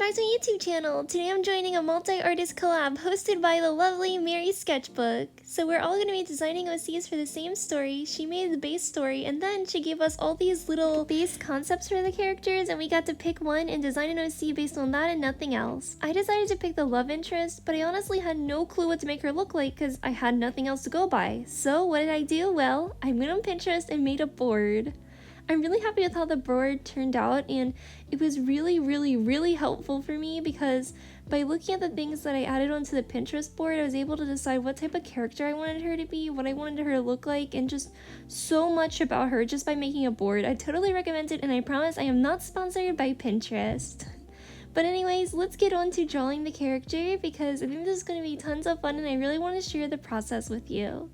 back to my YouTube channel. Today I'm joining a multi-artist collab hosted by the lovely Mary Sketchbook. So we're all going to be designing OCs for the same story. She made the base story and then she gave us all these little base concepts for the characters and we got to pick one and design an OC based on that and nothing else. I decided to pick the love interest, but I honestly had no clue what to make her look like because I had nothing else to go by. So what did I do? Well, I went on Pinterest and made a board. I'm really happy with how the board turned out, and it was really helpful for me because by looking at the things that I added onto the Pinterest board, I was able to decide what type of character I wanted her to be, what I wanted her to look like, and just so much about her just by making a board. I totally recommend it, and I promise I am not sponsored by Pinterest. But anyways, let's get on to drawing the character because I think this is going to be tons of fun and I really want to share the process with you.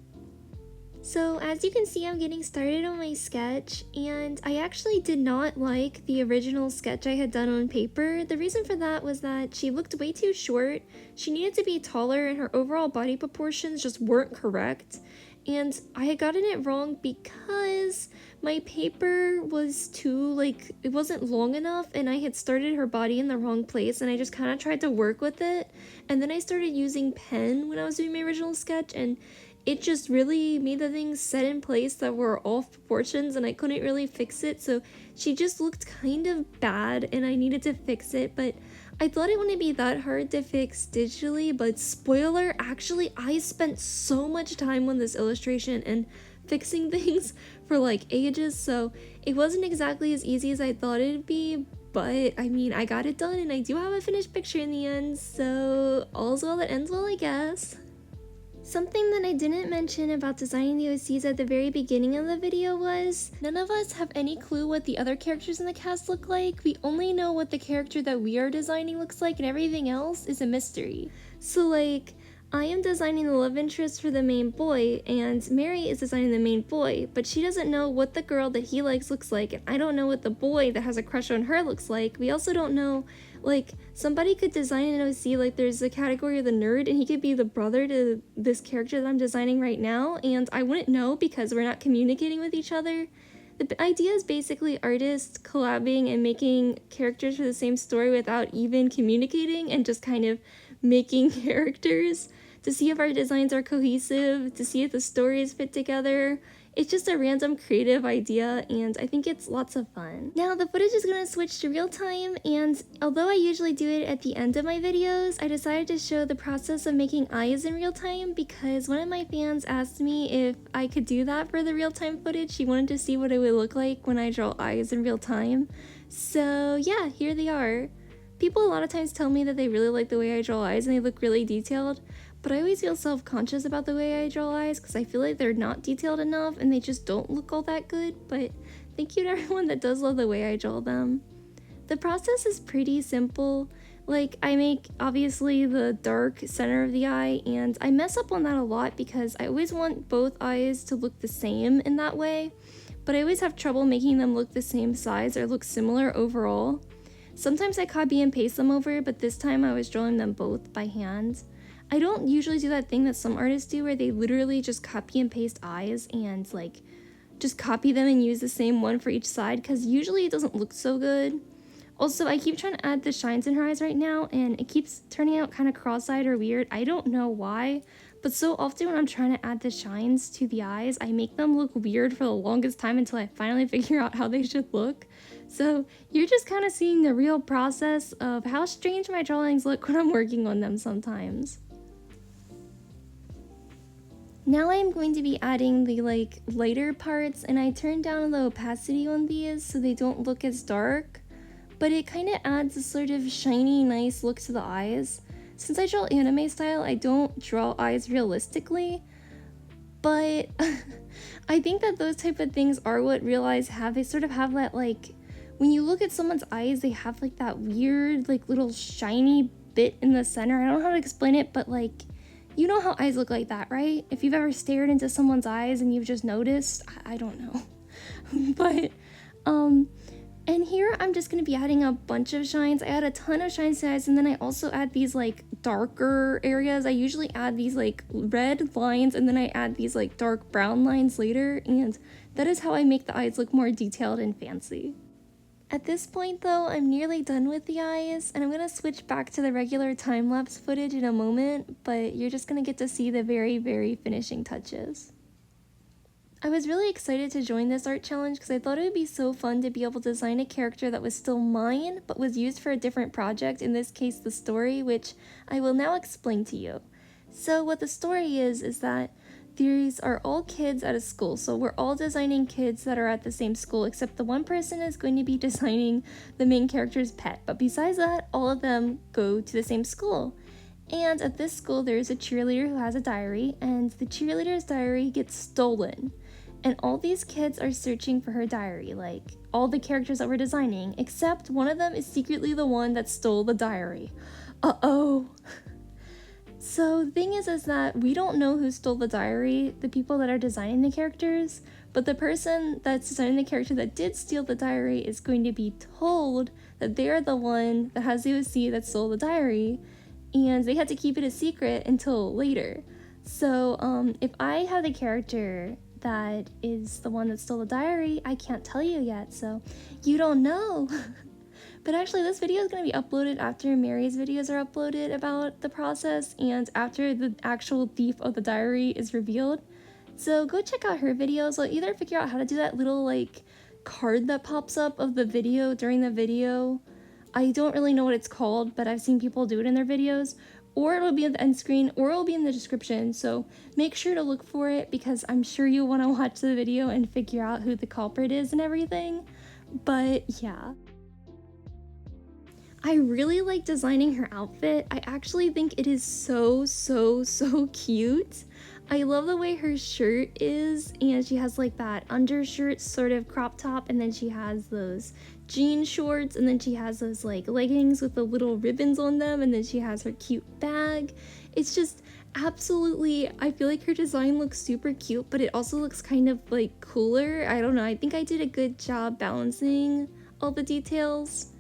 So as you can see, I'm getting started on my sketch, and I actually did not like the original sketch I had done on paper. The reason for that was that she looked way too short, she needed to be taller, and her overall body proportions just weren't correct. And I had gotten it wrong because my paper was too, it wasn't long enough, and I had started her body in the wrong place, and I just kind of tried to work with it. And then I started using pen when I was doing my original sketch, and it just really made the things set in place that were off proportions and I couldn't really fix it, so she just looked kind of bad and I needed to fix it. But I thought it wouldn't be that hard to fix digitally, but spoiler, actually I spent so much time on this illustration and fixing things for ages, so it wasn't exactly as easy as I thought it'd be. But I mean, I got it done and I do have a finished picture in the end, so all's well that ends well, I guess. Something that I didn't mention about designing the OCs at the very beginning of the video was none of us have any clue what the other characters in the cast look like. We only know what the character that we are designing looks like and everything else is a mystery. So I am designing the love interest for the main boy and Mary is designing the main boy, but she doesn't know what the girl that he likes looks like, and I don't know what the boy that has a crush on her looks like. We also don't know, somebody could design an OC, there's a category of the nerd and he could be the brother to this character that I'm designing right now, and I wouldn't know because we're not communicating with each other. The idea is basically artists collabing and making characters for the same story without even communicating and just kind of making characters to see if our designs are cohesive, to see if the stories fit together. It's just a random creative idea and I think it's lots of fun. Now the footage is going to switch to real time, and although I usually do it at the end of my videos, I decided to show the process of making eyes in real time because one of my fans asked me if I could do that for the real time footage. She wanted to see what it would look like when I draw eyes in real time. So yeah, here they are. People a lot of times tell me that they really like the way I draw eyes and they look really detailed, but I always feel self-conscious about the way I draw eyes because I feel like they're not detailed enough and they just don't look all that good. But thank you to everyone that does love the way I draw them. The process is pretty simple. I make obviously the dark center of the eye, and I mess up on that a lot because I always want both eyes to look the same in that way, but I always have trouble making them look the same size or look similar overall. Sometimes I copy and paste them over, but this time I was drawing them both by hand. I don't usually do that thing that some artists do where they literally just copy and paste eyes and just copy them and use the same one for each side, because usually it doesn't look so good. Also, I keep trying to add the shines in her eyes right now and it keeps turning out kind of cross-eyed or weird. I don't know why, but so often when I'm trying to add the shines to the eyes, I make them look weird for the longest time until I finally figure out how they should look. So you're just kind of seeing the real process of how strange my drawings look when I'm working on them sometimes. Now I'm going to be adding the lighter parts, and I turned down the opacity on these so they don't look as dark, but it kind of adds a sort of shiny, nice look to the eyes. Since I draw anime style, I don't draw eyes realistically, but I think that those type of things are what real eyes have. They sort of have that when you look at someone's eyes, they have that weird little shiny bit in the center. I don't know how to explain it, but you know how eyes look like that, right? If you've ever stared into someone's eyes and you've just noticed, I don't know. But, and here I'm just going to be adding a bunch of shines. I add a ton of shines to eyes, and then I also add these darker areas. I usually add these red lines, and then I add these dark brown lines later, and that is how I make the eyes look more detailed and fancy. At this point though, I'm nearly done with the eyes, and I'm gonna switch back to the regular time-lapse footage in a moment, but you're just gonna get to see the very finishing touches. I was really excited to join this art challenge because I thought it would be so fun to be able to design a character that was still mine, but was used for a different project, in this case the story, which I will now explain to you. So what the story is that these are all kids at a school, so we're all designing kids that are at the same school, except the one person is going to be designing the main character's pet, but besides that, all of them go to the same school. And at this school, there is a cheerleader who has a diary, and the cheerleader's diary gets stolen. And all these kids are searching for her diary, like all the characters that we're designing, except one of them is secretly the one that stole the diary. Uh-oh. So the thing is that we don't know who stole the diary, the people that are designing the characters, but the person that's designing the character that did steal the diary is going to be told that they're the one that has the OC that stole the diary, and they had to keep it a secret until later. So if I have the character that is the one that stole the diary, I can't tell you yet, so you don't know. But actually, this video is going to be uploaded after Mary's videos are uploaded about the process and after the actual thief of the diary is revealed. So go check out her videos. I'll either figure out how to do that little like card that pops up of the video during the video. I don't really know what it's called, but I've seen people do it in their videos. Or it'll be at the end screen, or it'll be in the description, so make sure to look for it because I'm sure you'll want to watch the video and figure out who the culprit is and everything. But yeah. I really like designing her outfit. I actually think it is so cute. I love the way her shirt is, and she has like that undershirt sort of crop top, and then she has those jean shorts, and then she has those like leggings with the little ribbons on them, and then she has her cute bag. It's just absolutely, I feel like her design looks super cute, but it also looks kind of like cooler. I don't know, I think I did a good job balancing all the details.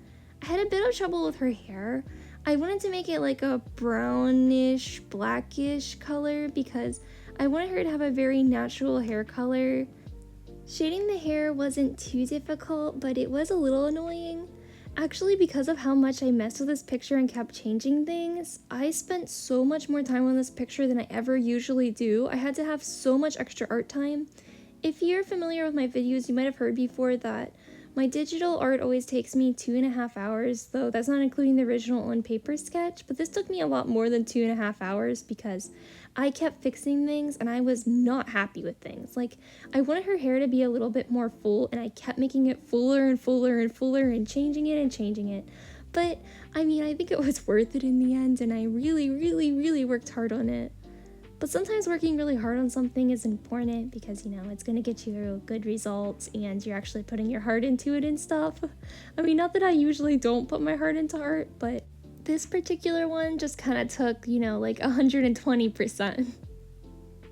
I had a bit of trouble with her hair. I wanted to make it like a brownish, blackish color because I wanted her to have a very natural hair color. Shading the hair wasn't too difficult, but it was a little annoying. Actually, because of how much I messed with this picture and kept changing things, I spent so much more time on this picture than I ever usually do. I had to have so much extra art time. If you're familiar with my videos, you might have heard before that my digital art always takes me 2.5 hours, though that's not including the original on paper sketch, but this took me a lot more than 2.5 hours because I kept fixing things and I was not happy with things. Like, I wanted her hair to be a little bit more full and I kept making it fuller and fuller and fuller and changing it. But, I mean, I think it was worth it in the end and I really worked hard on it. But sometimes working really hard on something is important because, you know, it's going to get you good results and you're actually putting your heart into it and stuff. I mean, not that I usually don't put my heart into art, but this particular one just kind of took, you know, like 120%.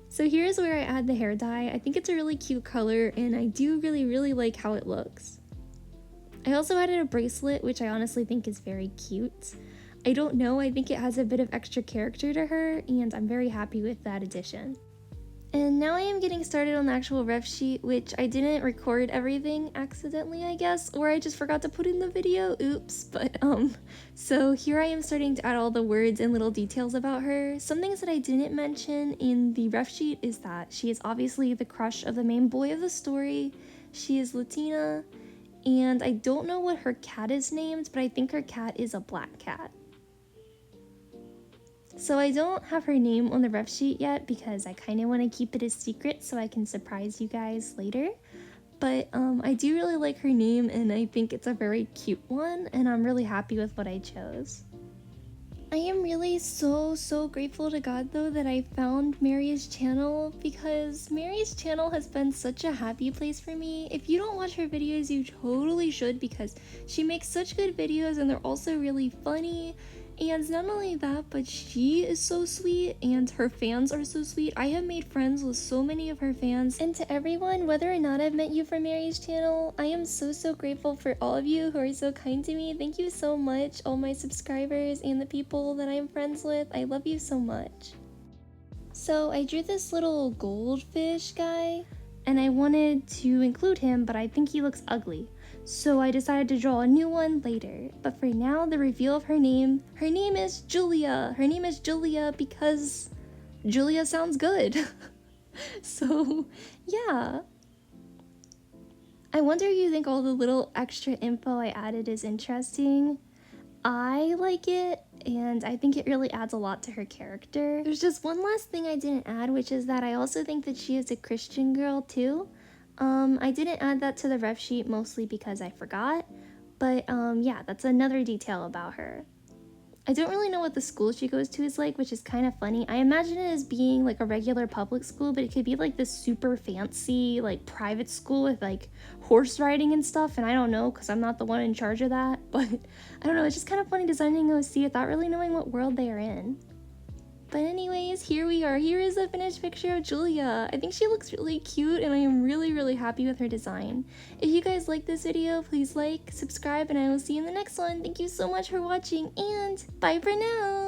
So here's where I add the hair dye. I think it's a really cute color and I do really like how it looks. I also added a bracelet, which I honestly think is very cute. I don't know, I think it has a bit of extra character to her, and I'm very happy with that addition. And now I am getting started on the actual ref sheet, which I didn't record everything accidentally, I guess, or I just forgot to put in the video, oops, but so here I am starting to add all the words and little details about her. Some things that I didn't mention in the ref sheet is that she is obviously the crush of the main boy of the story, she is Latina, and I don't know what her cat is named, but I think her cat is a black cat. So I don't have her name on the ref sheet yet because I kind of want to keep it a secret so I can surprise you guys later. But I do really like her name and I think it's a very cute one and I'm really happy with what I chose. I am really so grateful to God though that I found Mary's channel because Mary's channel has been such a happy place for me. If you don't watch her videos, you totally should because she makes such good videos and they're also really funny. And not only that, but she is so sweet and her fans are so sweet. I have made friends with so many of her fans. And to everyone, whether or not I've met you from Mary's channel, I am so grateful for all of you who are so kind to me. Thank you so much, all my subscribers and the people that I'm friends with. I love you so much. So I drew this little goldfish guy and I wanted to include him, but I think he looks ugly. so I decided to draw a new one later. But for now, the reveal of her name is Julia. Her name is Julia because Julia sounds good. So, yeah. I wonder if you think all the little extra info I added is interesting. I like it, and I think it really adds a lot to her character. There's just one last thing I didn't add, which is that I also think that she is a Christian girl too. I didn't add that to the ref sheet mostly because I forgot, but yeah, that's another detail about her. I don't really know what the school she goes to is like, which is kind of funny. I imagine it as being like a regular public school, but it could be like this super fancy like private school with like horse riding and stuff, and I don't know because I'm not the one in charge of that, but I don't know, it's just kind of funny designing OC without really knowing what world they are in. But anyways, here we are. Here is a finished picture of Julia. I think she looks really cute, and I am really happy with her design. If you guys like this video, please like, subscribe, and I will see you in the next one. Thank you so much for watching, and bye for now!